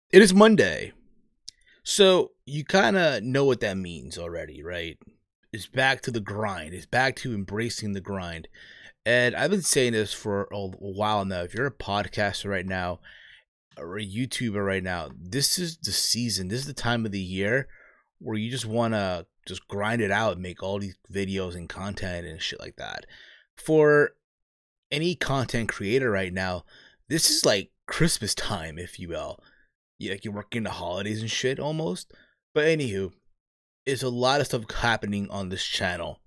It is Monday. So you kind of know what that means already, right? It's back to the grind. It's back to embracing the grind. And I've been saying this for a while now. If you're a podcaster right now or a YouTuber right now, this is the season. This is the time of the year where you just want to just grind it out and make all these videos and content and shit like that. For any content creator right now, this is like Christmas time, if you will. Yeah, like you're working the holidays and shit almost. But anywho, it's a lot of stuff happening on this channel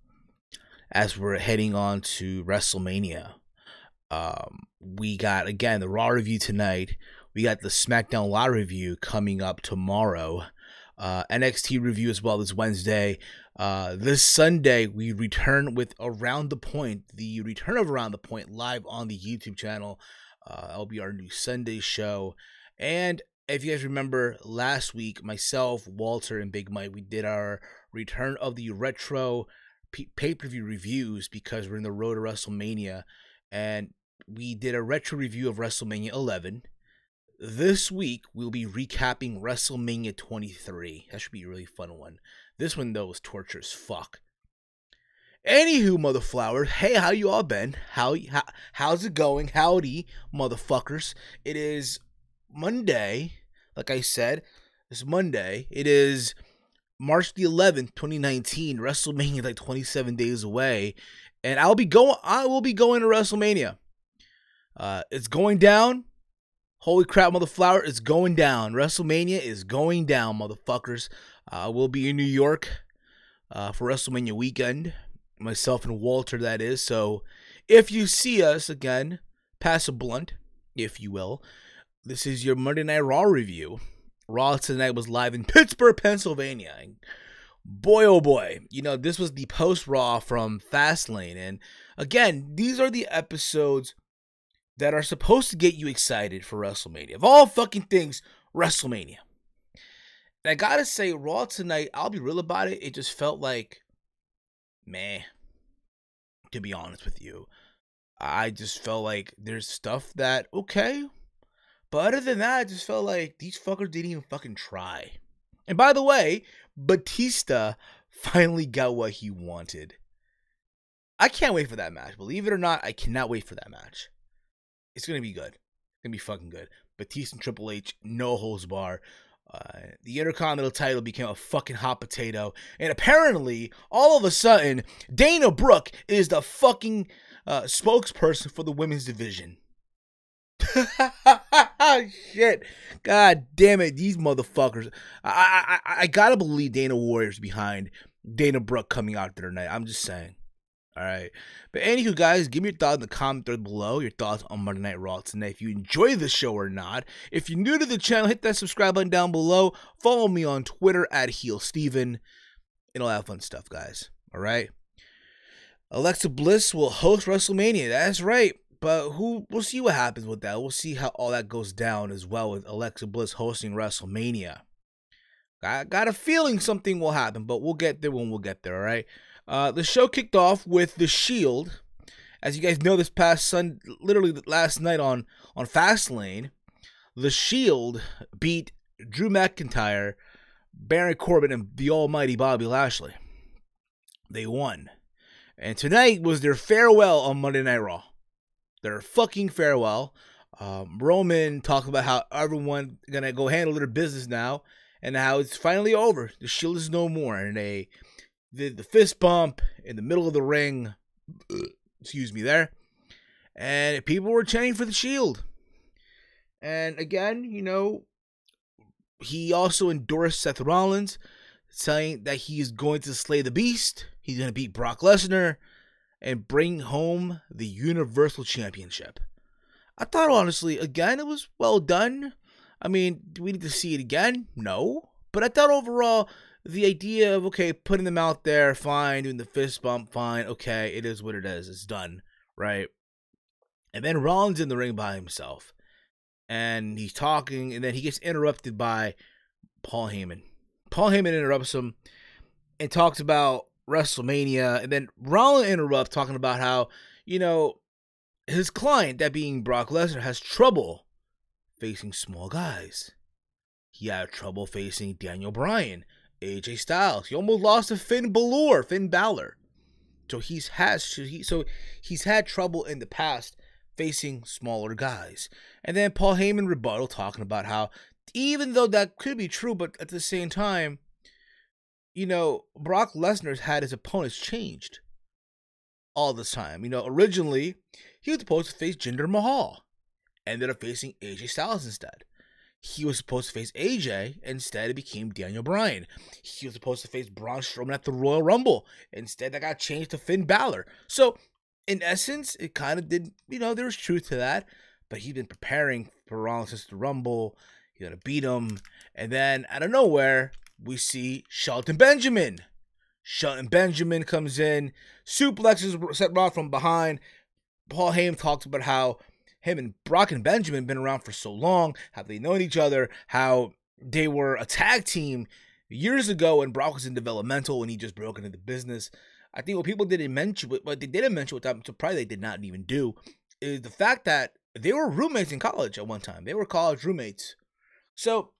as we're heading on to Wrestlemania. We got, again, the Raw review tonight. We got the SmackDown Live review coming up tomorrow. NXT review as well this Wednesday. This Sunday, we return with Around the Point. The return of Around the Point live on the YouTube channel. That'll be our new Sunday show. And if you guys remember, last week, myself, Walter, and Big Mike, we did our return of the retro pay-per-view reviews because we're in the road to WrestleMania. And we did a retro review of WrestleMania 11. This week, we'll be recapping WrestleMania 23. That should be a really fun one. This one, though, was torture as fuck. Anywho, motherflowers, hey, how you all been? How's it going? Howdy, motherfuckers. It is Monday. Like I said, it's Monday. It is March the 11th, 2019. WrestleMania is like 27 days away. And I will be going to WrestleMania. It's going down. Holy crap, motherflower, it's going down. WrestleMania is going down, motherfuckers. We'll be in New York for WrestleMania weekend. Myself and Walter, that is. So if you see us, again, pass a blunt, if you will. This is your Monday Night Raw review. Raw tonight was live in Pittsburgh, Pennsylvania. And boy, oh boy. You know, this was the post-Raw from Fastlane. And again, these are the episodes that are supposed to get you excited for WrestleMania. Of all fucking things, WrestleMania. And I gotta say, Raw tonight, I'll be real about it, it just felt like, meh. To be honest with you. I just felt like there's stuff that, okay. But other than that, I just felt like these fuckers didn't even fucking try. And by the way, Batista finally got what he wanted. I can't wait for that match. Believe it or not, I cannot wait for that match. It's going to be good. It's going to be fucking good. Batista and Triple H, no holds bar. The Intercontinental title became a fucking hot potato. And apparently, all of a sudden, Dana Brooke is the fucking spokesperson for the women's division. Shit. God damn it. These motherfuckers. I gotta believe Dana Warrior's behind Dana Brooke coming out there tonight. I'm just saying. Alright. But anywho, guys, give me your thoughts in the comment thread below. Your thoughts on Monday Night Raw tonight. If you enjoy the show or not. If you're new to the channel, hit that subscribe button down below. Follow me on Twitter at HeelSteven. And all that fun stuff, guys. Alright. Alexa Bliss will host WrestleMania. That's right. But we'll see what happens with that. We'll see how all that goes down as well with Alexa Bliss hosting WrestleMania. I got a feeling something will happen, but we'll get there when we'll get there, all right? The show kicked off with The Shield. As you guys know, this past Sunday, literally last night on Fastlane, The Shield beat Drew McIntyre, Baron Corbin, and the almighty Bobby Lashley. They won. And tonight was their farewell on Monday Night Raw. Their fucking farewell. Roman talked about how everyone gonna go handle their business now, and how it's finally over. The Shield is no more, and they did the fist bump in the middle of the ring. Excuse me, there, and people were chanting for the Shield. And again, you know, he also endorsed Seth Rollins, saying that he is going to slay the Beast. He's gonna beat Brock Lesnar and bring home the Universal Championship. I thought, honestly, again, it was well done. I mean, do we need to see it again? No. But I thought overall, the idea of, okay, putting them out there, fine, doing the fist bump, fine, okay, it is what it is. It's done, right? And then Rollins in the ring by himself. And he's talking, and then he gets interrupted by Paul Heyman. Paul Heyman interrupts him and talks about WrestleMania, and then Rollins interrupts talking about how, you know, his client, that being Brock Lesnar, has trouble facing small guys. He had trouble facing Daniel Bryan, AJ Styles. He almost lost to Finn Balor. So he's had trouble in the past facing smaller guys. And then Paul Heyman rebuttal talking about how even though that could be true, but at the same time, you know, Brock Lesnar's had his opponents changed all this time. You know, originally he was supposed to face Jinder Mahal, ended up facing AJ Styles instead. He was supposed to face AJ, instead it became Daniel Bryan. He was supposed to face Braun Strowman at the Royal Rumble. Instead, that got changed to Finn Balor. So, in essence, it kind of did, you know, there was truth to that. But he'd been preparing for Rollins since the Rumble. He's going to beat him. And then, out of nowhere, we see Shelton Benjamin. Shelton Benjamin comes in, suplexes Seth Rollins from behind. Paul Heyman talks about how him and Brock and Benjamin been around for so long, how they known each other, how they were a tag team years ago when Brock was in developmental, when he just broke into the business. I think what people didn't mention, what they didn't mention, what I'm surprised they did not even do, is the fact that they were roommates in college at one time. They were college roommates. So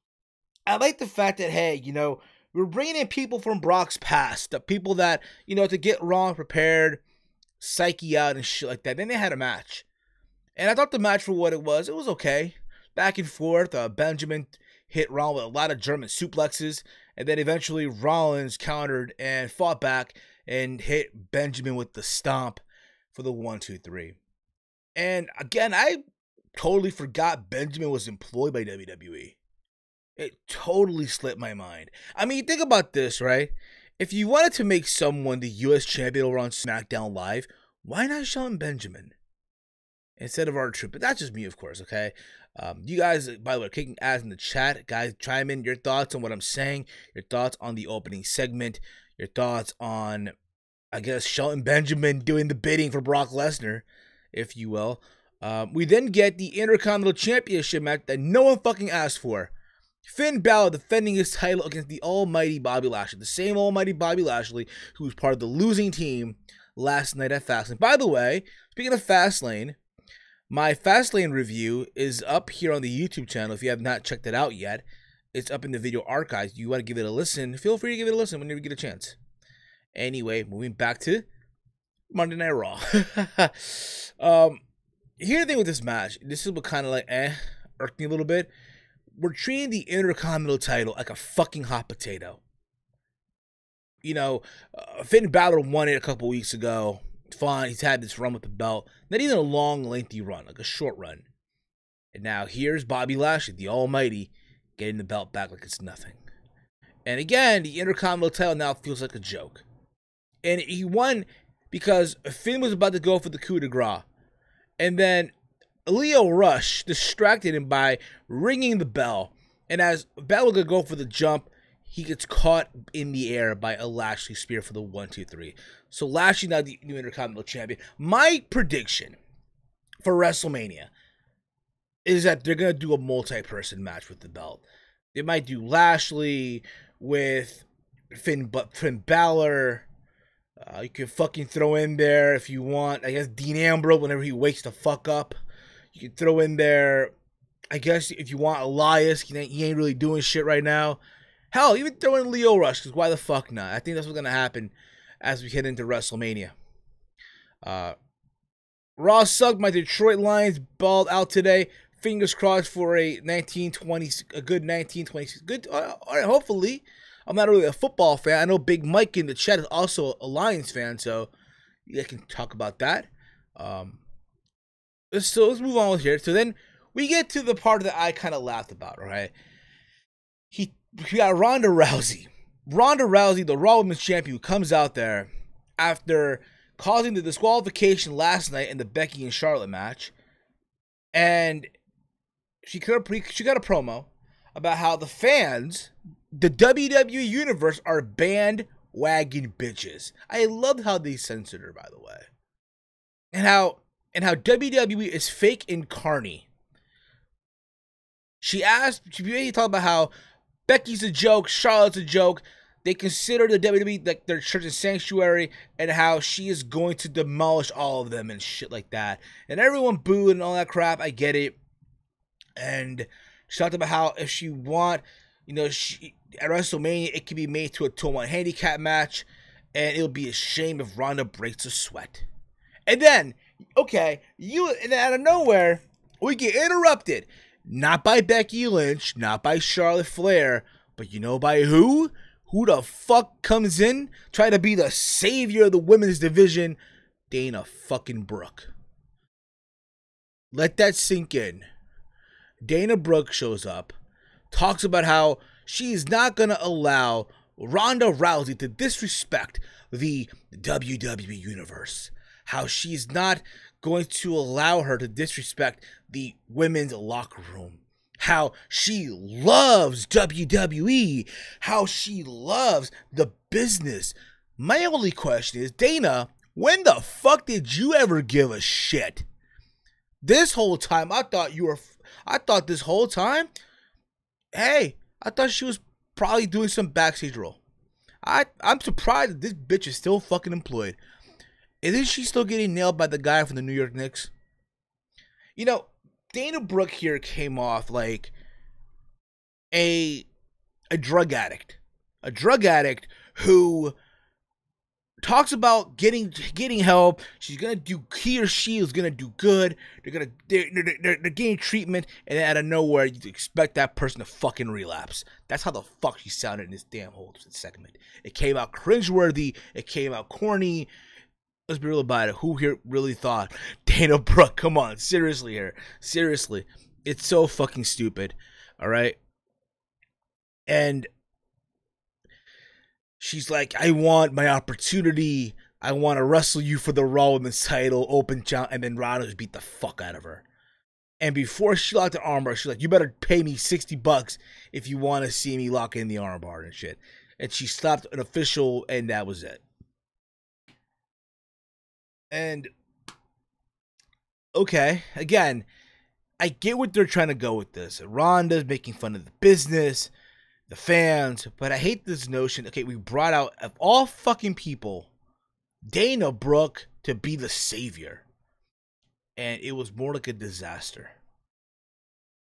I like the fact that, hey, you know, we're bringing in people from Brock's past, the people that, you know, to get Raw prepared, psyche out and shit like that. Then they had a match. And I thought the match, for what it was okay. Back and forth. Benjamin hit Rollins with a lot of German suplexes. And then eventually Rollins countered and fought back and hit Benjamin with the stomp for the 1-2-3. And again, I totally forgot Benjamin was employed by WWE. It totally slipped my mind. I mean, think about this, right? If you wanted to make someone the U.S. champion over on SmackDown Live, why not Shelton Benjamin instead of R-Truth? But that's just me, of course, okay? You guys, by the way, kicking ass in the chat. Guys, chime in your thoughts on what I'm saying, your thoughts on the opening segment, your thoughts on, I guess, Shelton Benjamin doing the bidding for Brock Lesnar, if you will. We then get the Intercontinental Championship match that no one fucking asked for. Finn Balor defending his title against the almighty Bobby Lashley. The same almighty Bobby Lashley who was part of the losing team last night at Fastlane. By the way, speaking of Fastlane, my Fastlane review is up here on the YouTube channel. If you have not checked it out yet, it's up in the video archives. You want to give it a listen, feel free to give it a listen whenever you get a chance. Anyway, moving back to Monday Night Raw. Here's the thing with this match. This is what kind of like, irked me a little bit. We're treating the Intercontinental title like a fucking hot potato. You know, Finn Balor won it a couple weeks ago. Fine, he's had this run with the belt. Not even a long, lengthy run, like a short run. And now here's Bobby Lashley, the almighty, getting the belt back like it's nothing. And again, the Intercontinental title now feels like a joke. And he won because Finn was about to go for the coup de grace. And then Leo Rush distracted him by ringing the bell. And as Balor could go for the jump, he gets caught in the air by a Lashley spear for the 1-2-3. So Lashley now the new Intercontinental Champion. My prediction for WrestleMania is that they're going to do a multi-person match with the belt. They might do Lashley with Finn Balor. You can fucking throw in there, if you want, I guess, Dean Ambrose whenever he wakes the fuck up. You can throw in there, I guess, if you want, Elias. He ain't really doing shit right now. Hell, even throw in Leo Rush, because why the fuck not? I think that's what's going to happen as we head into WrestleMania. Raw sucked. My Detroit Lions balled out today. Fingers crossed for a good 1926. Good, all right, hopefully. I'm not really a football fan. I know Big Mike in the chat is also a Lions fan, so you guys can talk about that. Let's move on with here. So then we get to the part that I kind of laughed about, all right? We got Ronda Rousey. Ronda Rousey, the Raw Women's Champion, who comes out there after causing the disqualification last night in the Becky and Charlotte match. And she got a promo about how the fans, the WWE Universe, are bandwagon bitches. I love how they censored her, by the way. And how WWE is fake incarnate. She basically talked about how Becky's a joke, Charlotte's a joke. They consider the WWE like their church and sanctuary, and how she is going to demolish all of them and shit like that. And everyone booed and all that crap. I get it. And She talked about how if she want, you know, at WrestleMania, it can be made to a 2-on-1 handicap match, and it'll be a shame if Ronda breaks a sweat. And then, okay, and out of nowhere, we get interrupted. Not by Becky Lynch, not by Charlotte Flair, but you know by who? Who the fuck comes in? Try to be the savior of the women's division? Dana fucking Brooke. Let that sink in. Dana Brooke shows up, talks about how she's not going to allow Ronda Rousey to disrespect the WWE Universe. How she's not going to allow her to disrespect the women's locker room. How she loves WWE. How she loves the business. My only question is, Dana, when the fuck did you ever give a shit? This whole time, I thought this whole time, hey, I thought she was probably doing some backstage role. I'm surprised that this bitch is still fucking employed. Isn't she still getting nailed by the guy from the New York Knicks? You know, Dana Brooke here came off like a drug addict. A drug addict who talks about getting help. She's gonna do, he or she is gonna do good. They're getting treatment, and then out of nowhere, you expect that person to fucking relapse. That's how the fuck she sounded in this damn whole segment. It came out cringeworthy. It came out corny. Let's be real about it. Who here really thought Dana Brooke? Come on, seriously here, seriously. It's so fucking stupid. All right, and she's like, I want my opportunity. I want to wrestle you for the Raw Women's title, open challenge. And then Ronda just beat the fuck out of her. And before she locked the armbar, she's like, you better pay me $60 if you want to see me lock in the armbar and shit. And she slapped an official, and that was it. And, okay, again, I get what they're trying to go with this. Ronda's making fun of the business, the fans, but I hate this notion. Okay, we brought out, of all fucking people, Dana Brooke to be the savior, and it was more like a disaster.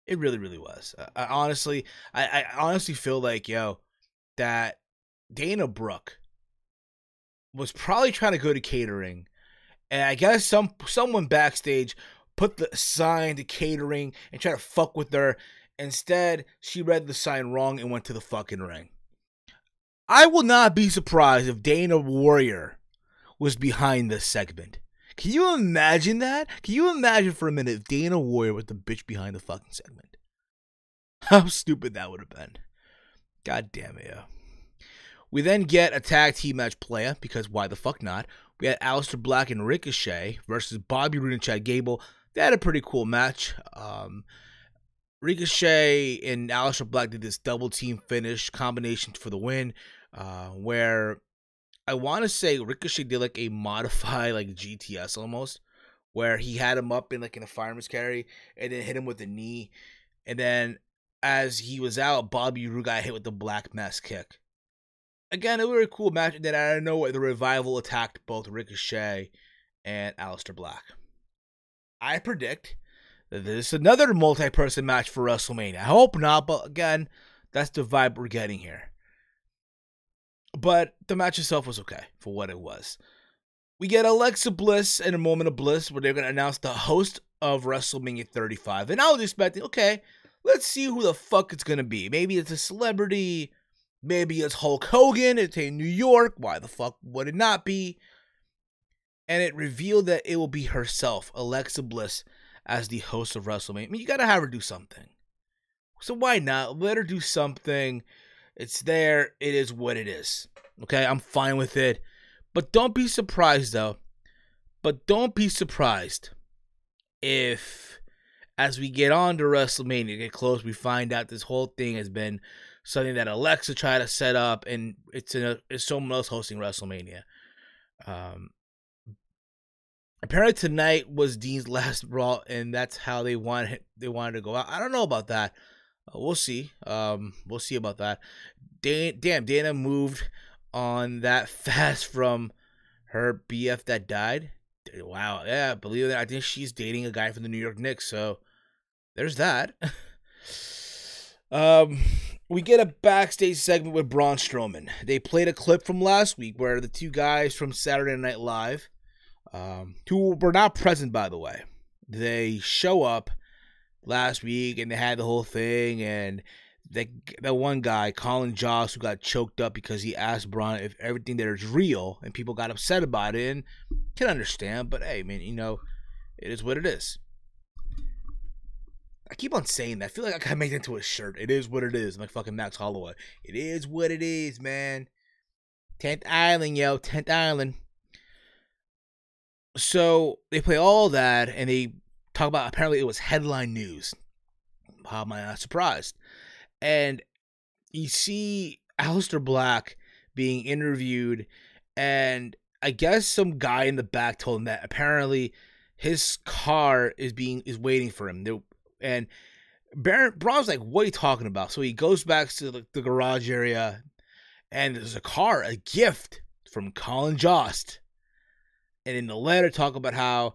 It really, really was. I honestly feel like, that Dana Brooke was probably trying to go to catering, and I guess someone backstage put the sign to catering and try to fuck with her. Instead, she read the sign wrong and went to the fucking ring. I will not be surprised if Dana Warrior was behind this segment. Can you imagine that? Can you imagine for a minute if Dana Warrior was the bitch behind the fucking segment? How stupid that would have been. God damn it, yeah. We then get a tag team match playa, because why the fuck not? We had Aleister Black and Ricochet versus Bobby Roode and Chad Gable. They had a pretty cool match. Ricochet and Aleister Black did this double team finish combination for the win, where I want to say Ricochet did like a modified like GTS almost, where he had him up in a fireman's carry and then hit him with the knee, and then as he was out, Bobby Roode got hit with the Black Mass kick. Again, a very cool match, and then out of nowhere, the Revival attacked both Ricochet and Aleister Black. I predict that this is another multi-person match for WrestleMania. I hope not, but again, that's the vibe we're getting here. But the match itself was okay for what it was. We get Alexa Bliss in a moment of bliss where they're going to announce the host of WrestleMania 35. And I was expecting, okay, let's see who the fuck it's going to be. Maybe it's a celebrity. Maybe it's Hulk Hogan. It's in New York. Why the fuck would it not be? And it revealed that it will be herself, Alexa Bliss, as the host of WrestleMania. I mean, you got to have her do something. So why not? Let her do something. It's there. It is what it is. Okay, I'm fine with it. But don't be surprised, though. But don't be surprised if, as we get on to WrestleMania, get close, we find out this whole thing has been something that Alexa tried to set up, and it's someone else hosting WrestleMania. Apparently tonight was Dean's last Raw, and that's how they wanted to go out. I don't know about that. We'll see. We'll see about that. Damn, Dana moved on that fast from her BF that died. Wow, yeah, believe it. I think she's dating a guy from the New York Knicks, so there's that. Um, we get a backstage segment with Braun Strowman. They played a clip from last week where the two guys from Saturday Night Live, who were not present, by the way, they show up last week and they had the whole thing, and that one guy, Colin Jost, who got choked up because he asked Braun if everything there is real, and people got upset about it, and can understand, but hey, man, you know, it is what it is. I keep on saying that. I feel like I gotta make it into a shirt. It is what it is. I'm like fucking Max Holloway. It is what it is, man. 10th Island, yo. 10th Island. So they play all that, and they talk about, apparently it was headline news. How am I not surprised? And you see Aleister Black being interviewed, and I guess some guy in the back told him that apparently his car is waiting for him. And Braun's like, what are you talking about? So he goes back to the garage area, and there's a car, a gift from Colin Jost. And in the letter, talk about how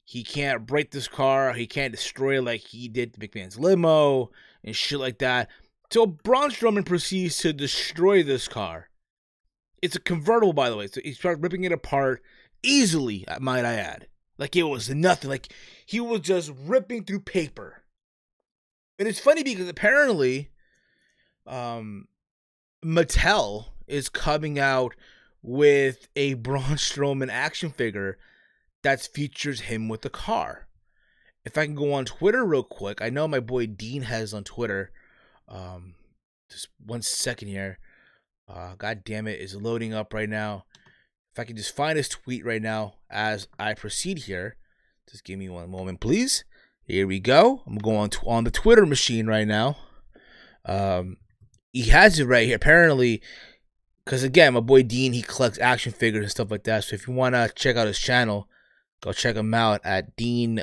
he can't break this car, he can't destroy it like he did McMahon's limo, and shit like that. So Braun Strowman proceeds to destroy this car. It's a convertible, by the way. So he starts ripping it apart easily, might I add. Like it was nothing. Like he was just ripping through paper. And it's funny because apparently Mattel is coming out with a Braun Strowman action figure that features him with the car. If I can go on Twitter real quick, I know my boy Dean has on Twitter. Just 1 second here. God damn it, it's loading up right now. If I can just find his tweet right now as I proceed here. Just give me one moment, please. Here we go. I'm going on the Twitter machine right now. He has it right here. Apparently, because again, my boy Dean, he collects action figures and stuff like that. So if you want to check out his channel, go check him out at Dean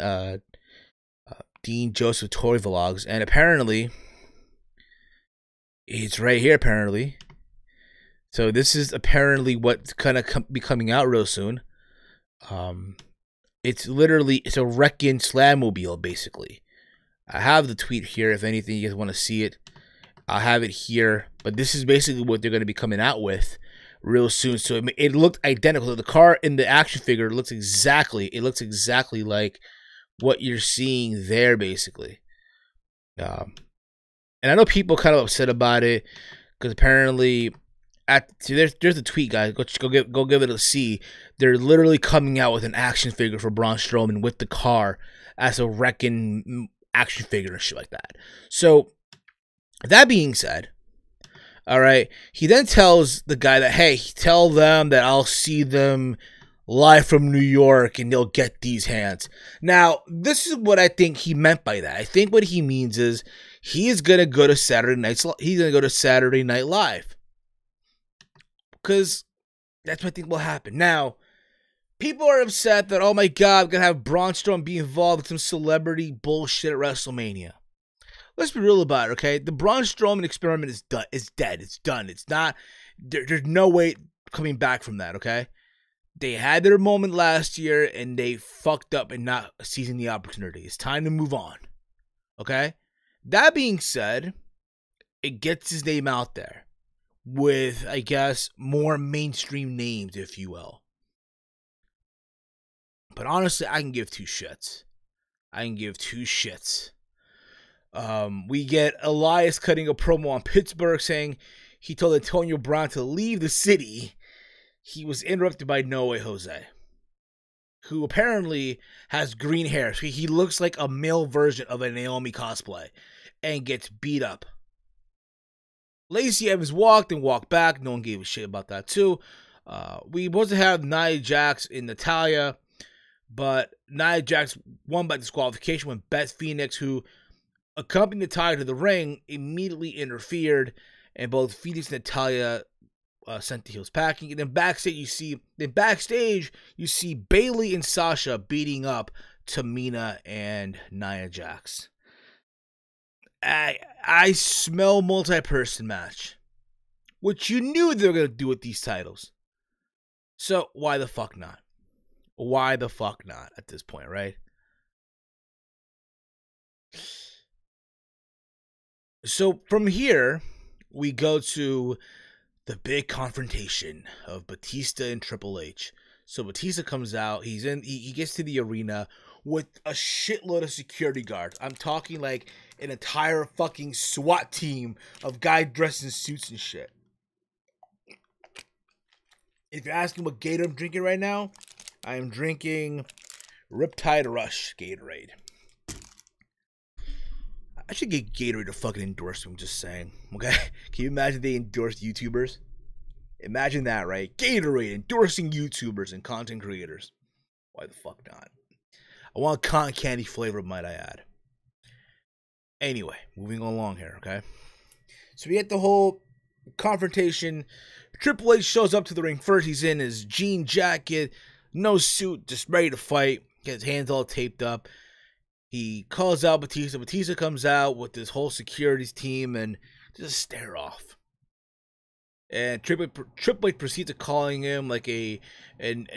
Joseph Toy Vlogs. And apparently, it's right here. Apparently, so this is apparently what's gonna be coming out real soon. It's a wrecking Slammobile, basically. I have the tweet here. If anything, you guys want to see it, I'll have it here. But this is basically what they're going to be coming out with real soon. So it looked identical. The car in the action figure looks exactly like what you're seeing there, basically. And I know people kind of upset about it because apparently, there's a tweet, guys. Go give it a see. They're literally coming out with an action figure for Braun Strowman with the car as a wrecking action figure and shit like that. So that being said, all right, he then tells the guy that, hey, tell them that I'll see them live from New York and they'll get these hands. Now, this is what I think he meant by that. I think what he means is he's gonna go to Saturday Night Live. Because that's what I think will happen. Now, people are upset that, oh my God, we're going to have Braun Strowman be involved with some celebrity bullshit at WrestleMania. Let's be real about it, okay? The Braun Strowman experiment is done. It's dead. It's done. It's not, there's no way coming back from that, okay? They had their moment last year and they fucked up and not seizing the opportunity. It's time to move on, okay? That being said, it gets his name out there with, I guess, more mainstream names, if you will. But honestly, I can give two shits. We get Elias cutting a promo on Pittsburgh saying he told Antonio Brown to leave the city. He was interrupted by No Way Jose, who apparently has green hair. So he looks like a male version of a Naomi cosplay and gets beat up. Lacey Evans walked and walked back. No one gave a shit about that, too. We were supposed to have Nia Jax and Natalya, but Nia Jax won by disqualification when Beth Phoenix, who accompanied Natalya to the ring, immediately interfered, and both Phoenix and Natalya sent the heels packing. And then backstage, you see Bayley and Sasha beating up Tamina and Nia Jax. I smell multi-person match, which you knew they were going to do with these titles. So why the fuck not? Why the fuck not at this point, right? So from here, we go to the big confrontation of Batista and Triple H. So Batista comes out. He gets to the arena with a shitload of security guards. I'm talking like an entire fucking SWAT team of guys dressed in suits and shit. If you're asking what Gator I'm drinking right now, I am drinking Riptide Rush Gatorade. I should get Gatorade to fucking endorse me, I'm just saying. Okay? Can you imagine they endorse YouTubers? Imagine that, right? Gatorade endorsing YouTubers and content creators. Why the fuck not? I want cotton candy flavor, might I add. Anyway, moving along here, okay? So we get the whole confrontation. Triple H shows up to the ring first. He's in his jean jacket, no suit, just ready to fight. Get his hands all taped up. He calls out Batista. Batista comes out with this whole security team and just stare off. And Triple H proceeds to calling him like a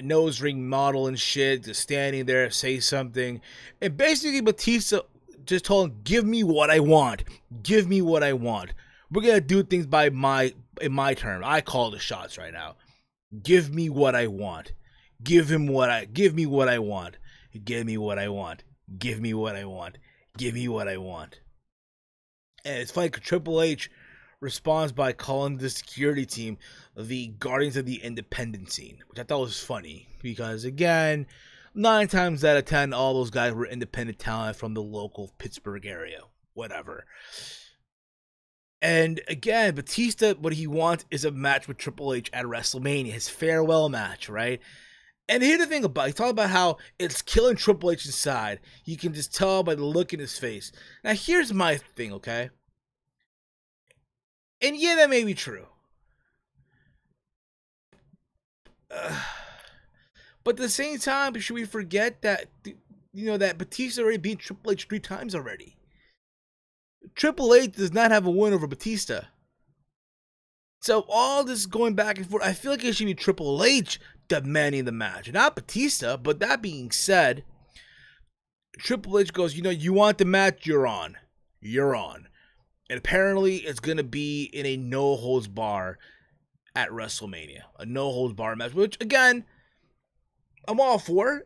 nose ring model and shit, just standing there, say something. And basically Batista just told him, give me what I want. Give me what I want. We're going to do things in my term. I call the shots right now. Give me what I want. Give me what I want. Give me what I want. Give me what I want. Give me what I want. And it's funny because Triple H responds by calling the security team the Guardians of the Independent Scene, which I thought was funny because, again, 9 times out of 10, all those guys were independent talent from the local Pittsburgh area. Whatever. And again, Batista, what he wants is a match with Triple H at WrestleMania, his farewell match, right? And here's the thing about it. He talked about how it's killing Triple H inside. You can just tell by the look in his face. Now, here's my thing, okay? And yeah, that may be true. But at the same time, should we forget that, that Batista already beat Triple H 3 times already? Triple H does not have a win over Batista. So all this going back and forth, I feel like it should be Triple H demanding the match, not Batista. But that being said, Triple H goes, you want the match, you're on. You're on. And apparently it's going to be in a no-holds-bar at WrestleMania. A no-holds-bar match, which, again, I'm all for.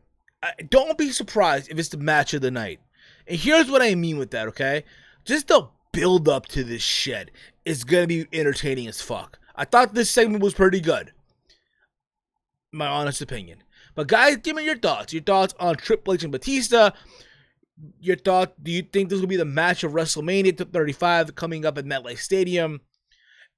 Don't be surprised if it's the match of the night. And here's what I mean with that, okay? Just the build-up to this shit is going to be entertaining as fuck. I thought this segment was pretty good. My honest opinion. But guys, give me your thoughts. Your thoughts on Triple H and Batista. Your thought, do you think this will be the match of WrestleMania 35 coming up at MetLife Stadium?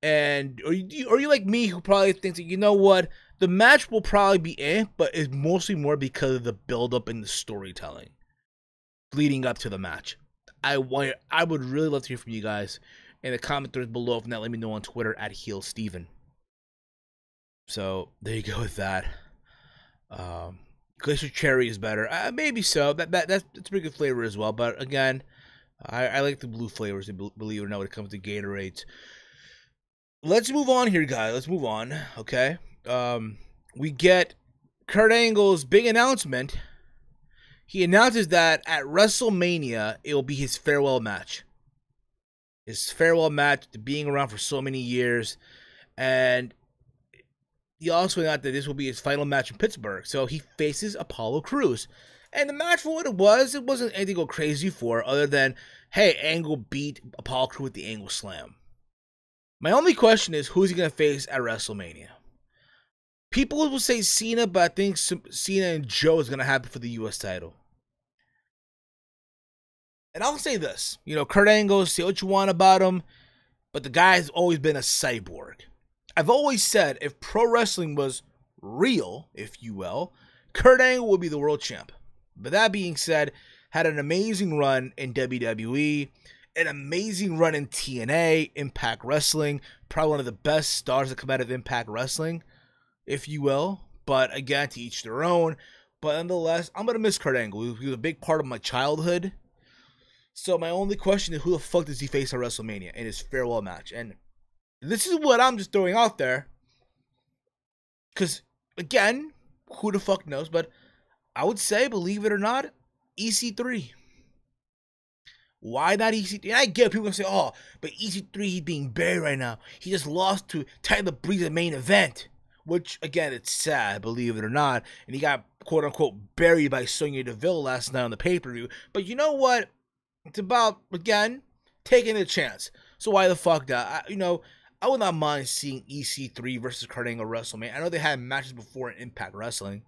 And are you like me who probably thinks that, you know what, the match will probably be but it's mostly more because of the build-up and the storytelling leading up to the match. I would really love to hear from you guys in the comment threads below. If not, let me know on Twitter at HeelSteven. So there you go with that. Glacier Cherry is better. Maybe so. That's a pretty good flavor as well. But again, I like the blue flavors, believe it or not, when it comes to Gatorades. Let's move on here, guys. Let's move on. Okay. We get Kurt Angle's big announcement. He announces that at WrestleMania, it will be his farewell match. His farewell match to being around for so many years. And he also announced that this will be his final match in Pittsburgh. So he faces Apollo Crews. And the match, for what it wasn't anything to go crazy for, other than, hey, Angle beat Apollo Crews with the Angle Slam. My only question is, who's he going to face at WrestleMania? People will say Cena, but I think Cena and Joe is going to happen for the U.S. title. And I'll say this. Kurt Angle, say what you want about him, but the guy's always been a cyborg. I've always said, if pro wrestling was real, if you will, Kurt Angle would be the world champ. But that being said, had an amazing run in WWE, an amazing run in TNA, Impact Wrestling, probably one of the best stars that come out of Impact Wrestling, if you will. But again, to each their own. But nonetheless, I'm going to miss Kurt Angle. He was a big part of my childhood. So my only question is, who the fuck does he face at WrestleMania in his farewell match? And this is what I'm just throwing out there. Because, again, who the fuck knows? But I would say, believe it or not, EC3. Why not EC3? And I get people gonna say, oh, but EC3, he's being buried right now. He just lost to Tyler Breeze at the main event. Which, again, it's sad, believe it or not. And he got, quote-unquote, buried by Sonya Deville last night on the pay-per-view. But you know what? It's about, again, taking a chance. So why the fuck not? I would not mind seeing EC3 versus Kurt Angle WrestleMania. I know they had matches before in Impact Wrestling.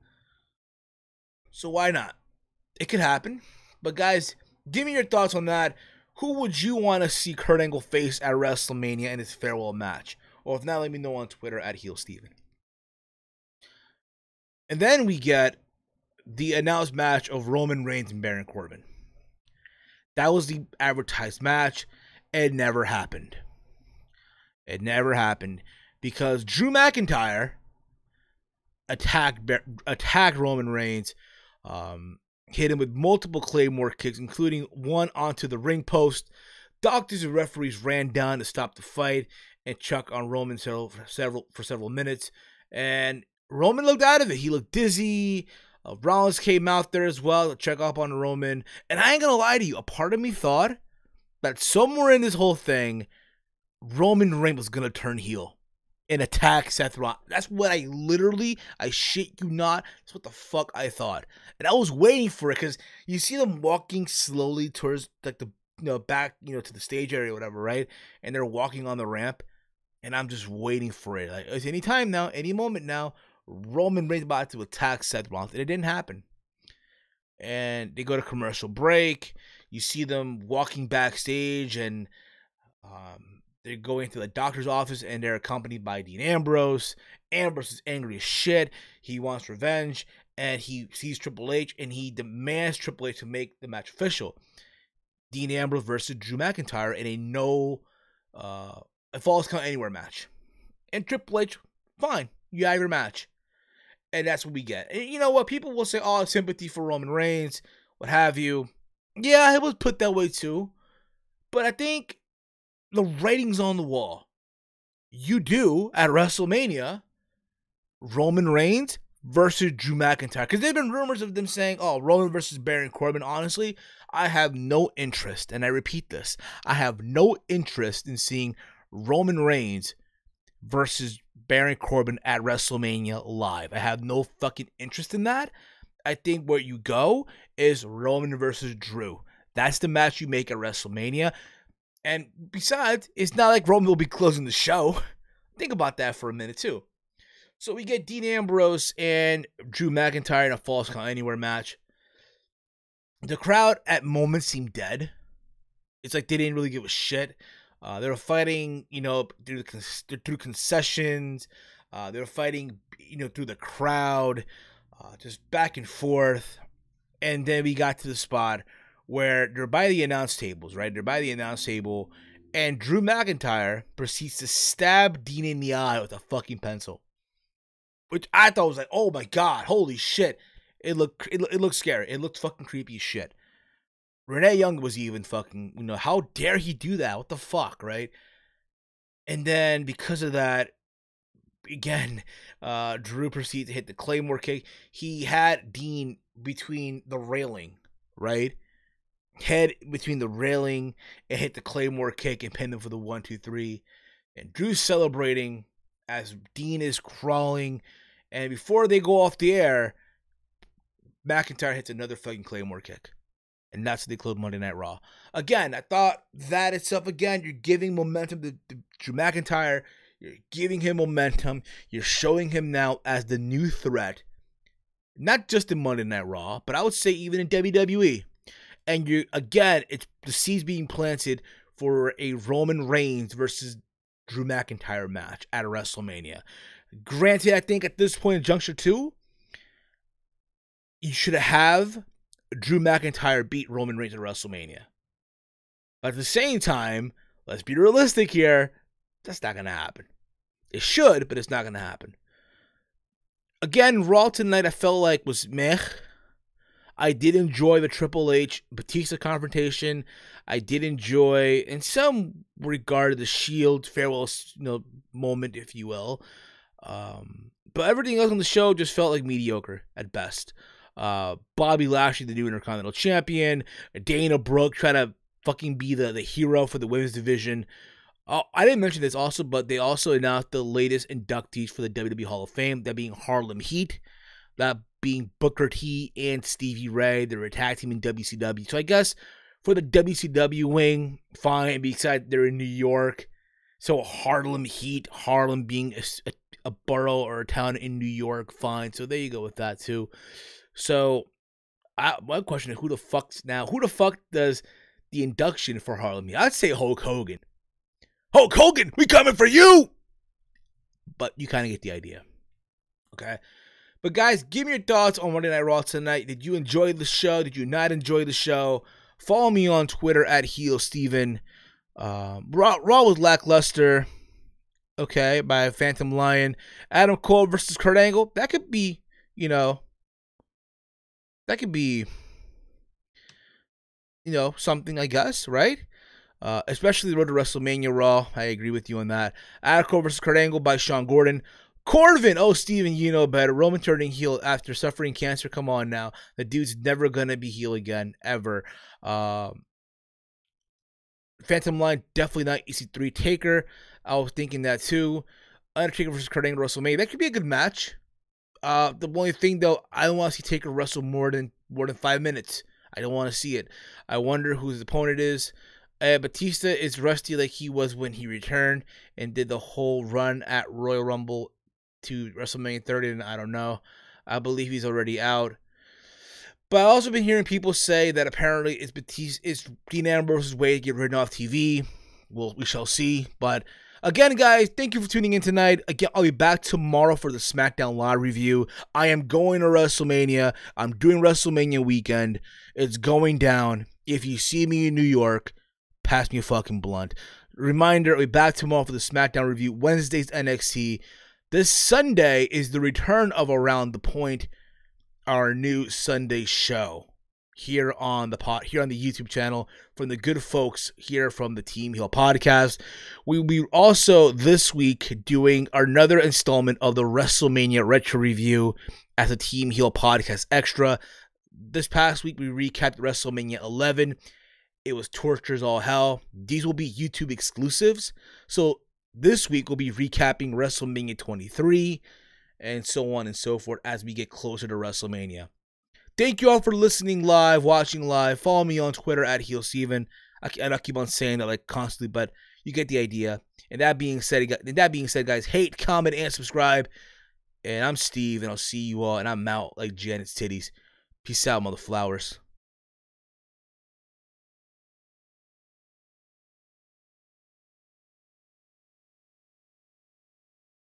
So why not? It could happen. But guys, give me your thoughts on that. Who would you want to see Kurt Angle face at WrestleMania in his farewell match? Or if not, let me know on Twitter at HeelSteven. And then we get the announced match of Roman Reigns and Baron Corbin. That was the advertised match. It never happened. It never happened because Drew McIntyre attacked Roman Reigns, hit him with multiple Claymore kicks, including one onto the ring post. Doctors and referees ran down to stop the fight and chuck on Roman for several minutes. And Roman looked out of it. He looked dizzy. Rollins came out there as well to check up on Roman. And I ain't gonna lie to you, a part of me thought that somewhere in this whole thing, Roman Reigns was gonna turn heel and attack Seth Rollins. That's what I shit you not, that's what the fuck I thought. And I was waiting for it because you see them walking slowly towards like the back to the stage area or whatever, right? And they're walking on the ramp, and I'm just waiting for it. Like it's any time now, any moment now, Roman Reigns about to attack Seth Rollins, and it didn't happen. And they go to commercial break. You see them walking backstage, and they're going to the doctor's office, and they're accompanied by Dean Ambrose. Ambrose is angry as shit. He wants revenge, and he sees Triple H, and he demands Triple H to make the match official. Dean Ambrose versus Drew McIntyre in a Falls Count Anywhere match. And Triple H, fine, you have your match. And that's what we get. And you know what? People will say, oh, sympathy for Roman Reigns, what have you. Yeah, it was put that way too. But I think the writing's on the wall. You do, at WrestleMania, Roman Reigns versus Drew McIntyre. Because there have been rumors of them saying, oh, Roman versus Baron Corbin. Honestly, I have no interest, and I repeat this, I have no interest in seeing Roman Reigns versus Baron Corbin at WrestleMania live. I have no fucking interest in that. I think where you go is Roman versus Drew. That's the match you make at WrestleMania. And besides, it's not like Roman will be closing the show. Think about that for a minute too. So we get Dean Ambrose and Drew McIntyre in a Falls Count Anywhere match. The crowd at moments seemed dead. It's like they didn't really give a shit. They were fighting, through concessions. They were fighting, through the crowd, just back and forth. And then we got to the spot where they're by the announce tables, right? They're by the announce table, and Drew McIntyre proceeds to stab Dean in the eye with a fucking pencil, which I thought was like, oh my god, holy shit! It looked scary. It looked fucking creepy as shit. Renee Young was even fucking, how dare he do that? What the fuck, right? And then because of that, again, Drew proceeds to hit the Claymore kick. He had Dean between the railing, right? Head between the railing and hit the Claymore kick and pinned him for the 1, 2, 3. And Drew's celebrating as Dean is crawling. And before they go off the air, McIntyre hits another fucking Claymore kick. And that's what they closed Monday Night Raw. Again, I thought that itself, again, you're giving momentum to Drew McIntyre. You're giving him momentum. You're showing him now as the new threat. Not just in Monday Night Raw, but I would say even in WWE. And it's the seeds being planted for a Roman Reigns versus Drew McIntyre match at WrestleMania. Granted, I think at this point in Juncture 2, you should have Drew McIntyre beat Roman Reigns at WrestleMania. But at the same time, let's be realistic here, that's not going to happen. It should, but it's not going to happen. Again, Raw tonight I felt like was meh. I did enjoy the Triple H Batista confrontation. I did enjoy, in some regard, the Shield farewell, moment, if you will. But everything else on the show just felt like mediocre at best. Bobby Lashley, the new Intercontinental Champion. Dana Brooke trying to fucking be the hero for the women's division. I didn't mention this also, but they also announced the latest inductees for the WWE Hall of Fame, that being Harlem Heat, that being Booker T and Stevie Ray. They're a tag team in WCW. So I guess for the WCW wing, fine, besides they're in New York. So Harlem Heat, Harlem being a borough or a town in New York, fine. So there you go with that too. So my question is, who the fuck does the induction for Harlem Heat? I'd say Hulk Hogan. Hulk Hogan, we coming for you! But you kind of get the idea. Okay? But guys, give me your thoughts on Monday Night Raw tonight. Did you enjoy the show? Did you not enjoy the show? Follow me on Twitter at HeelSteven. Raw was lackluster. Okay, by Phantom Lion. Adam Cole versus Kurt Angle. That could be, something, I guess, right? Especially the road to WrestleMania Raw. I agree with you on that. Adam Cole versus Kurt Angle by Sean Gordon. Corvin, oh, Steven, you know better. Roman turning heel after suffering cancer. Come on now. The dude's never going to be heel again, ever. Phantom Line, definitely not EC3. Taker, I was thinking that too. Undertaker versus Kurt Angle WrestleMania. That could be a good match. The only thing, though, I don't want to see Taker wrestle more than 5 minutes. I don't want to see it. I wonder who his opponent is. Batista is rusty like he was when he returned and did the whole run at Royal Rumble to WrestleMania 30, and I don't know. I believe he's already out. But I've also been hearing people say that apparently it's Dean Ambrose's way to get rid off TV. Well, we shall see. But again, guys, thank you for tuning in tonight. Again, I'll be back tomorrow for the SmackDown Live review. I am going to WrestleMania. I'm doing WrestleMania weekend. It's going down. If you see me in New York, pass me a fucking blunt. Reminder, I'll be back tomorrow for the SmackDown review. Wednesday's NXT. This Sunday is the return of Around the Point, our new Sunday show here on the YouTube channel from the good folks here from the Team Heel podcast. We'll be also this week doing another installment of the WrestleMania Retro Review as a Team Heel podcast extra. This past week we recapped WrestleMania 11. It was torture as all hell. These will be YouTube exclusives. So this week we'll be recapping WrestleMania 23 and so on and so forth as we get closer to WrestleMania. Thank you all for listening live, watching live. Follow me on Twitter at HeelSteven. I keep on saying that like constantly, but you get the idea. And that being said, guys, hate, comment, and subscribe. And I'm Steve, and I'll see you all. And I'm out like Janet's titties. Peace out, mother flowers.